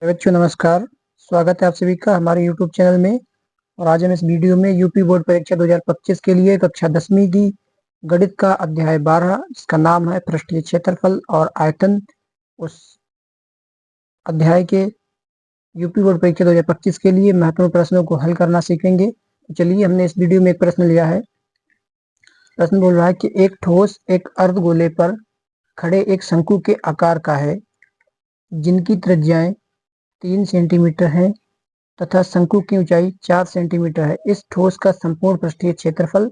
बच्चों नमस्कार। स्वागत है आप सभी का हमारे YouTube चैनल में। और आज हम इस वीडियो में यूपी बोर्ड परीक्षा 2025 के लिए कक्षा 10वीं की गणित का अध्याय 12 जिसका नाम है पृष्ठीय क्षेत्रफल और आयतन, उस अध्याय के यूपी बोर्ड परीक्षा 2025 के लिए महत्वपूर्ण प्रश्नों को हल करना सीखेंगे। तो चलिए, हमने इस वीडियो में एक प्रश्न लिया है। प्रश्न बोल रहा है कि एक ठोस एक अर्धगोले पर खड़े एक शंकु के आकार का है जिनकी त्रिज्याएं 3 सेंटीमीटर है तथा शंकु की ऊंचाई 4 सेंटीमीटर है। इस ठोस का संपूर्ण पृष्ठीय क्षेत्रफल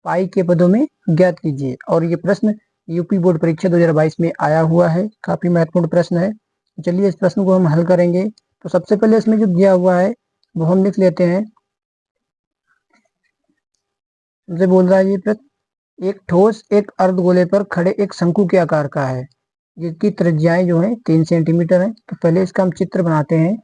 पाई के पदों में ज्ञात कीजिए। और ये प्रश्न यूपी बोर्ड परीक्षा 2022 में आया हुआ है। काफी महत्वपूर्ण प्रश्न है। चलिए, इस प्रश्न को हम हल करेंगे। तो सबसे पहले इसमें जो दिया हुआ है वो हम लिख लेते हैं। मुझे बोल रहा है ये प्रश्न, एक ठोस एक अर्धगोले पर खड़े एक शंकु के आकार का है जिसकी त्रिज्याएं जो है 3 सेंटीमीटर है। तो पहले इसका हम चित्र बनाते हैं।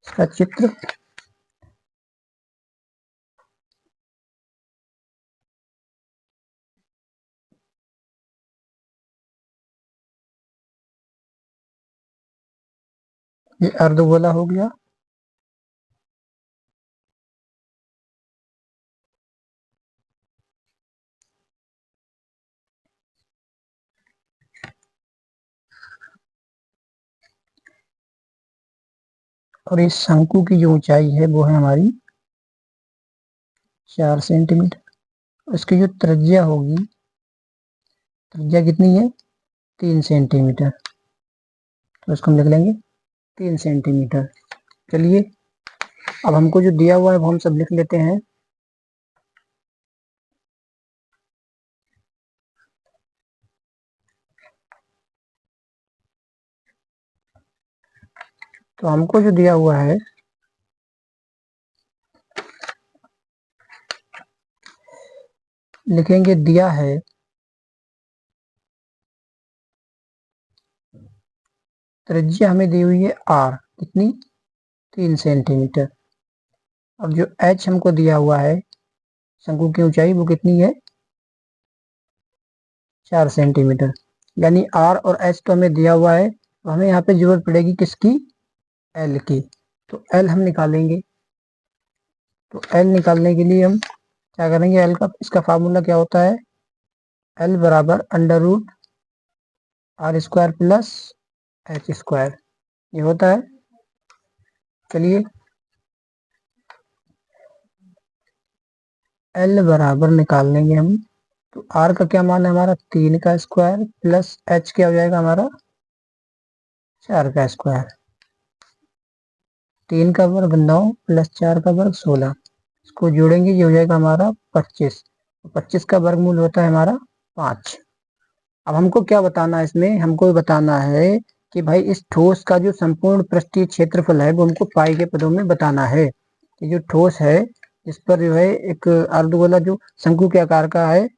इसका चित्र ये अर्धगोला हो गया। और इस शंकु की जो ऊंचाई है वो है हमारी 4 सेंटीमीटर। इसकी जो त्रिज्या होगी, त्रिज्या कितनी है? 3 सेंटीमीटर। तो इसको हम लिख लेंगे 3 सेंटीमीटर। चलिए, अब हमको जो दिया हुआ है वो हम सब लिख लेते हैं। तो हमको जो दिया हुआ है लिखेंगे, दिया है त्रिज्या हमें दी हुई है r, कितनी? 3 सेंटीमीटर। और जो h हमको दिया हुआ है, शंकु की ऊंचाई, वो कितनी है? 4 सेंटीमीटर। यानी r और h तो हमें दिया हुआ है। तो हमें यहाँ पे जरूरत पड़ेगी किसकी? l की। तो l हम निकालेंगे। तो l निकालने के लिए हम क्या करेंगे? l का इसका फार्मूला क्या होता है? l बराबर under root R square plus H square, ये होता है। चलिए, l बराबर निकाल लेंगे हम। तो r का क्या मान है हमारा? 3 का स्क्वायर प्लस h क्या हो जाएगा हमारा? 4 का स्क्वायर। 3 का वर्ग 9 प्लस 4 का वर्ग 16। इसको जोड़ेंगे, ये हो जाएगा हमारा 25। 25 का वर्गमूल होता है हमारा 5। अब हमको क्या बताना है इसमें? हमको बताना है कि भाई इस ठोस का जो संपूर्ण पृष्ठीय क्षेत्रफल है वो हमको पाई के पदों में बताना है। कि जो ठोस है, इस पर जो है एक अर्धगोला जो शंकु के आकार का है,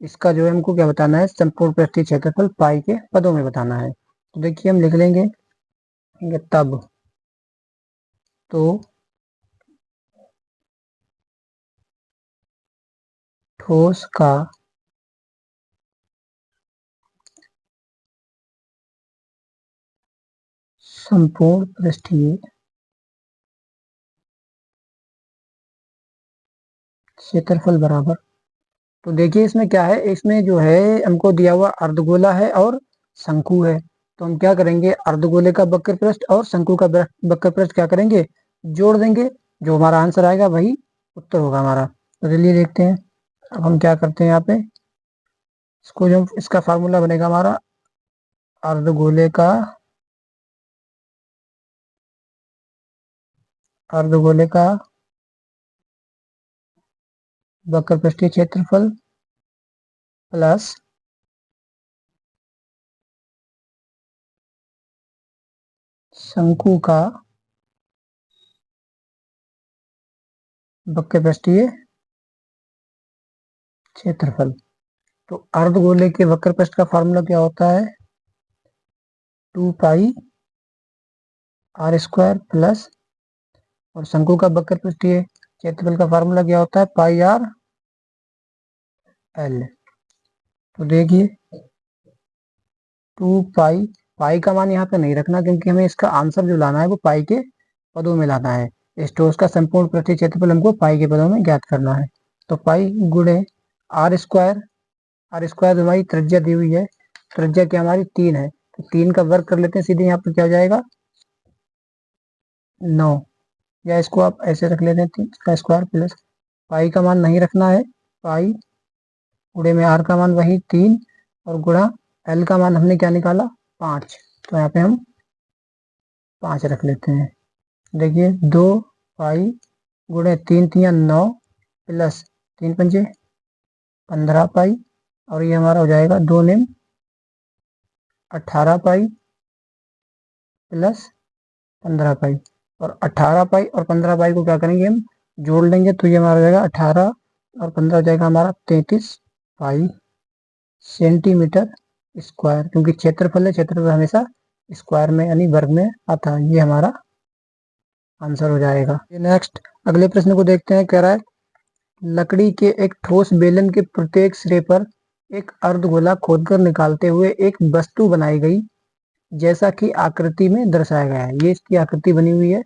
इसका जो है हमको क्या बताना है? संपूर्ण पृष्ठीय क्षेत्रफल पाई के पदों में बताना है। तो देखिए, हम लिख लेंगे तब तो ठोस का संपूर्ण पृष्ठीय क्षेत्रफल बराबर। तो देखिए, इसमें क्या है? इसमें जो है हमको दिया हुआ अर्धगोला है और शंकु है। तो हम क्या करेंगे? अर्धगोले का वक्र पृष्ठ और शंकु का वक्र पृष्ठ क्या करेंगे? जोड़ देंगे। जो हमारा आंसर आएगा वही उत्तर होगा हमारा। तो चलिए देखते हैं। अब हम क्या करते हैं यहाँ पे, इसको जो इसका फार्मूला बनेगा हमारा अर्धगोले का वक्र पृष्ठीय क्षेत्रफल प्लस शंकु का वक्र पृष्ठीय क्षेत्रफल। तो अर्धगोले के वक्र पृष्ठ का फार्मूला क्या होता है? 2 पाई आर स्क्वायर प्लस, और शंकु का वक्र पृष्ठीय क्षेत्रफल का फार्मूला क्या होता है? पाई आर एल। तो देखिए 2 पाई, पाई का मान यहाँ पे नहीं रखना क्योंकि हमें इसका आंसर जो लाना है वो पाई के पदों में लाना है। इस ठोस का संपूर्ण पृष्ठीय क्षेत्रफल हमको पाई के पदों में ज्ञात करना है। तो पाई गुणे आर स्क्वायर, आर स्क्वायर हमारी त्रिज्या दी हुई है, त्रिज्या क्या हमारी 3 है, तो 3 का वर्ग कर लेते हैं सीधे, यहाँ पर क्या हो जाएगा 9, या इसको आप ऐसे रख लेते हैं 3 का स्क्वायर प्लस पाई का मान नहीं रखना है, पाई गुणे में आर का मान वही 3 और गुणा एल का मान हमने क्या निकाला 5, तो यहाँ पे हम 5 रख लेते हैं। देखिए 2 पाई गुणे 3 3 9 प्लस 3 5 15 पाई, और ये हमारा हो जाएगा 2 9 18 पाई प्लस 15 पाई, और 18 पाई और 15 पाई को क्या करेंगे हम जोड़ लेंगे, तो ये हमारा हो जाएगा 18 और 15 हो जाएगा हमारा 33 पाई सेंटीमीटर स्क्वायर, क्योंकि क्षेत्रफल है, क्षेत्रफल हमेशा स्क्वायर में यानी वर्ग में आता है। ये हमारा आंसर हो जाएगा। नेक्स्ट अगले प्रश्न को देखते हैं। कह रहा है लकड़ी के एक ठोस बेलन के प्रत्येक सिरे पर एक अर्धगोला खोदकर निकालते हुए एक वस्तु बनाई गई जैसा कि आकृति में दर्शाया गया है। ये इसकी आकृति बनी हुई है,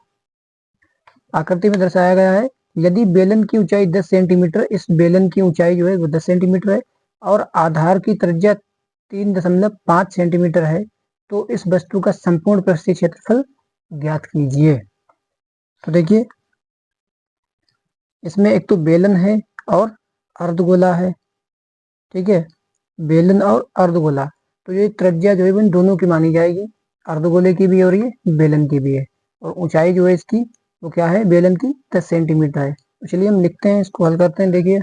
आकृति में दर्शाया गया है। यदि बेलन की ऊंचाई 10 सेंटीमीटर, इस बेलन की ऊंचाई जो है वो 10 सेंटीमीटर है और आधार की त्रिज्या 3.5 सेंटीमीटर है, तो इस वस्तु का संपूर्ण पृष्ठीय क्षेत्रफल ज्ञात कीजिए। तो देखिए इसमें एक तो बेलन है और अर्धगोला है, ठीक है, बेलन और अर्धगोला, तो ये त्रिज्या जो है इन दोनों की मानी जाएगी, अर्धगोले की भी और ये बेलन की भी है, और ऊंचाई जो है इसकी वो क्या है बेलन की 10 सेंटीमीटर है। तो चलिए हम लिखते हैं, इसको हल करते हैं। देखिए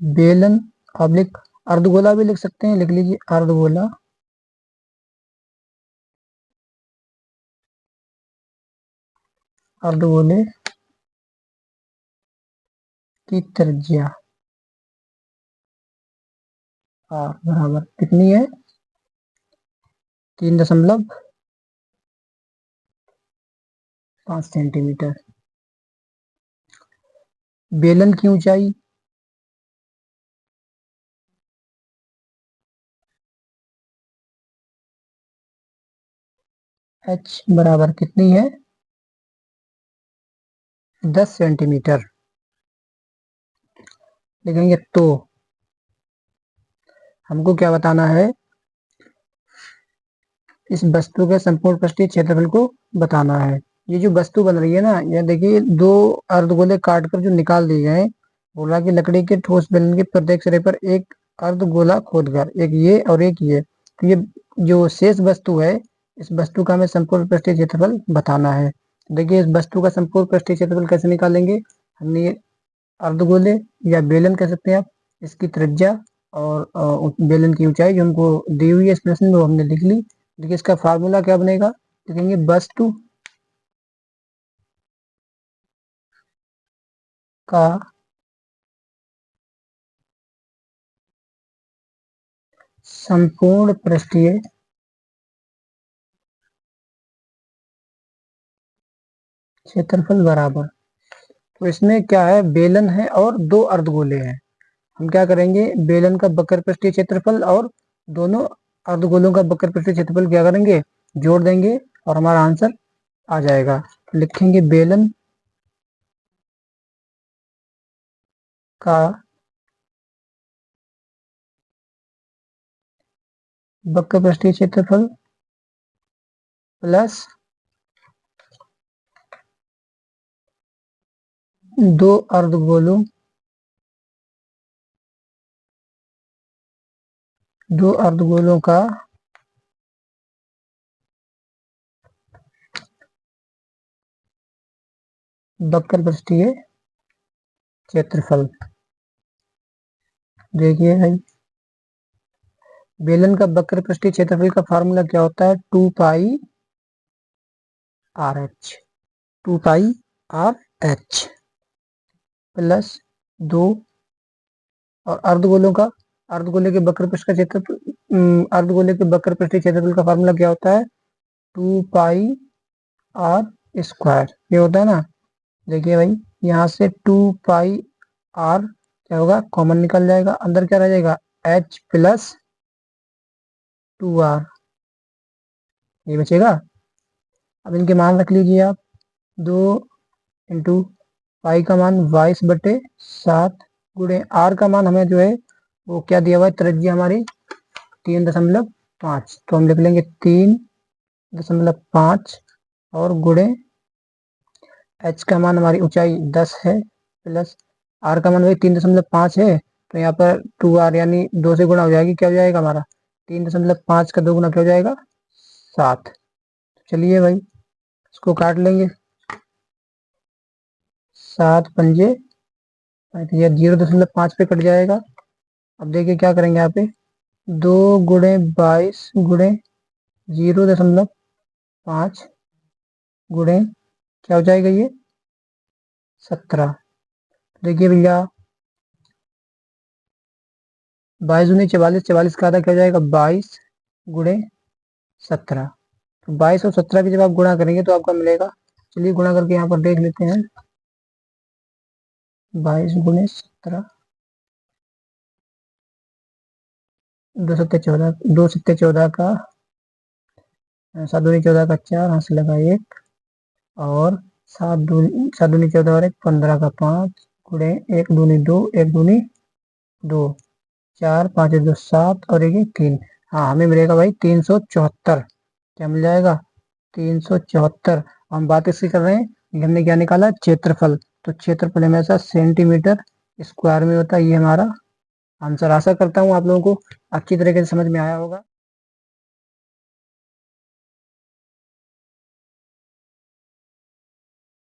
बेलन ऑब्लिक अर्धगोला भी लिख सकते हैं, लिख लीजिए अर्धगोला अर्धगोले की त्रिज्या आर बराबर कितनी है 3.5 सेंटीमीटर। बेलन की ऊंचाई h बराबर कितनी है 10 सेंटीमीटर लिखेंगे। तो हमको क्या बताना है, इस वस्तु के संपूर्ण पृष्ठीय क्षेत्रफल को बताना है। ये जो वस्तु बन रही है ना, ये देखिए 2 अर्धगोले काटकर जो निकाल दिए गए, बोला कि लकड़ी के ठोस बेलन के प्रत्येक सिरे पर एक अर्धगोला खोदकर, एक ये और एक ये, तो ये जो शेष वस्तु है, इस वस्तु का हमें संपूर्ण पृष्ठीय क्षेत्रफल बताना है। देखिए इस वस्तु का संपूर्ण पृष्ठीय क्षेत्रफल कैसे निकालेंगे, हमने ये अर्धगोले या बेलन कह सकते हैं आप, इसकी त्रिज्या और बेलन की ऊंचाई जो हमको दी हुई है इस प्रश्न में वो हमने लिख ली। देखिए इसका फार्मूला क्या बनेगा, लिखेंगे वस्तु का संपूर्ण पृष्ठीय क्षेत्रफल बराबर, तो इसमें क्या है बेलन है और 2 अर्धगोले हैं। हम क्या करेंगे, बेलन का वक्र पृष्ठीय क्षेत्रफल और दोनों अर्धगोलों का वक्र पृष्ठीय क्षेत्रफल क्या करेंगे जोड़ देंगे और हमारा आंसर आ जाएगा। लिखेंगे बेलन का वक्र पृष्ठीय क्षेत्रफल प्लस 2 अर्धगोलों का वक्र पृष्ठीय क्षेत्रफल। देखिए भाई बेलन का वक्र पृष्ठीय क्षेत्रफल का फार्मूला क्या होता है 2 पाई आर एच प्लस 2, और अर्धगोले के वक्र पृष्ठ का क्षेत्रफल, अर्धगोले के वक्र पृष्ठीय क्षेत्रफल का फार्मूला क्या होता है 2 पाई आर स्क्वायर, ये होता है ना। देखिए भाई, यहाँ से 2 पाई आर क्या होगा, कॉमन निकल जाएगा, अंदर क्या रह जाएगा, एच प्लस 2 आर, ये बचेगा। अब इनके मान रख लीजिए आप, 2 इंटू पाई का मान 22/7 गुणे आर का मान हमें जो है वो क्या दिया हुआ है, त्रिज्या हमारी 3.5, तो हम लिख लेंगे 3.5 और गुणे एच का मान, हमारी ऊंचाई 10 है, प्लस आर का मान वही 3.5 है, तो यहाँ पर 2 आर यानी 2 से गुणा हो जाएगी, क्या हो जाएगा हमारा 3.5 का 2 गुना क्या हो जाएगा 7। चलिए भाई इसको काट लेंगे, 7 पंजे 0.5 पे कट जाएगा। अब देखिए क्या करेंगे यहाँ पे, 2 गुणे 22 गुणे 0.5 गुणे क्या हो जाएगा ये 17। देखिए भैया, 22 दूनी 44, 44 का आधा क्या हो जाएगा 22 गुणे 17। तो 22 और 17 की जब आप गुणा करेंगे तो आपका मिलेगा, चलिए गुणा करके यहाँ पर देख लेते हैं, 22 गुणे 17, 2 सत्ते 14, 2 सत्ते 14 का 7 दूनी 14 का 4, हाथ से लगा 1, और 7 दूनी 14 और 1 15 का 5 गुणे 1 दूनी 2, 1 दूनी 2, 4 5 2 7 और 1 3। हाँ हमें मिलेगा भाई 374, क्या मिल जाएगा 374। हम बात इसकी कर रहे हैं कि हमने क्या निकाला, क्षेत्रफल, तो क्षेत्रफल हमेशा सेंटीमीटर स्क्वायर में होता है। ये हमारा आंसर। आशा करता हूँ आप लोगों को अच्छी तरीके से समझ में आया होगा।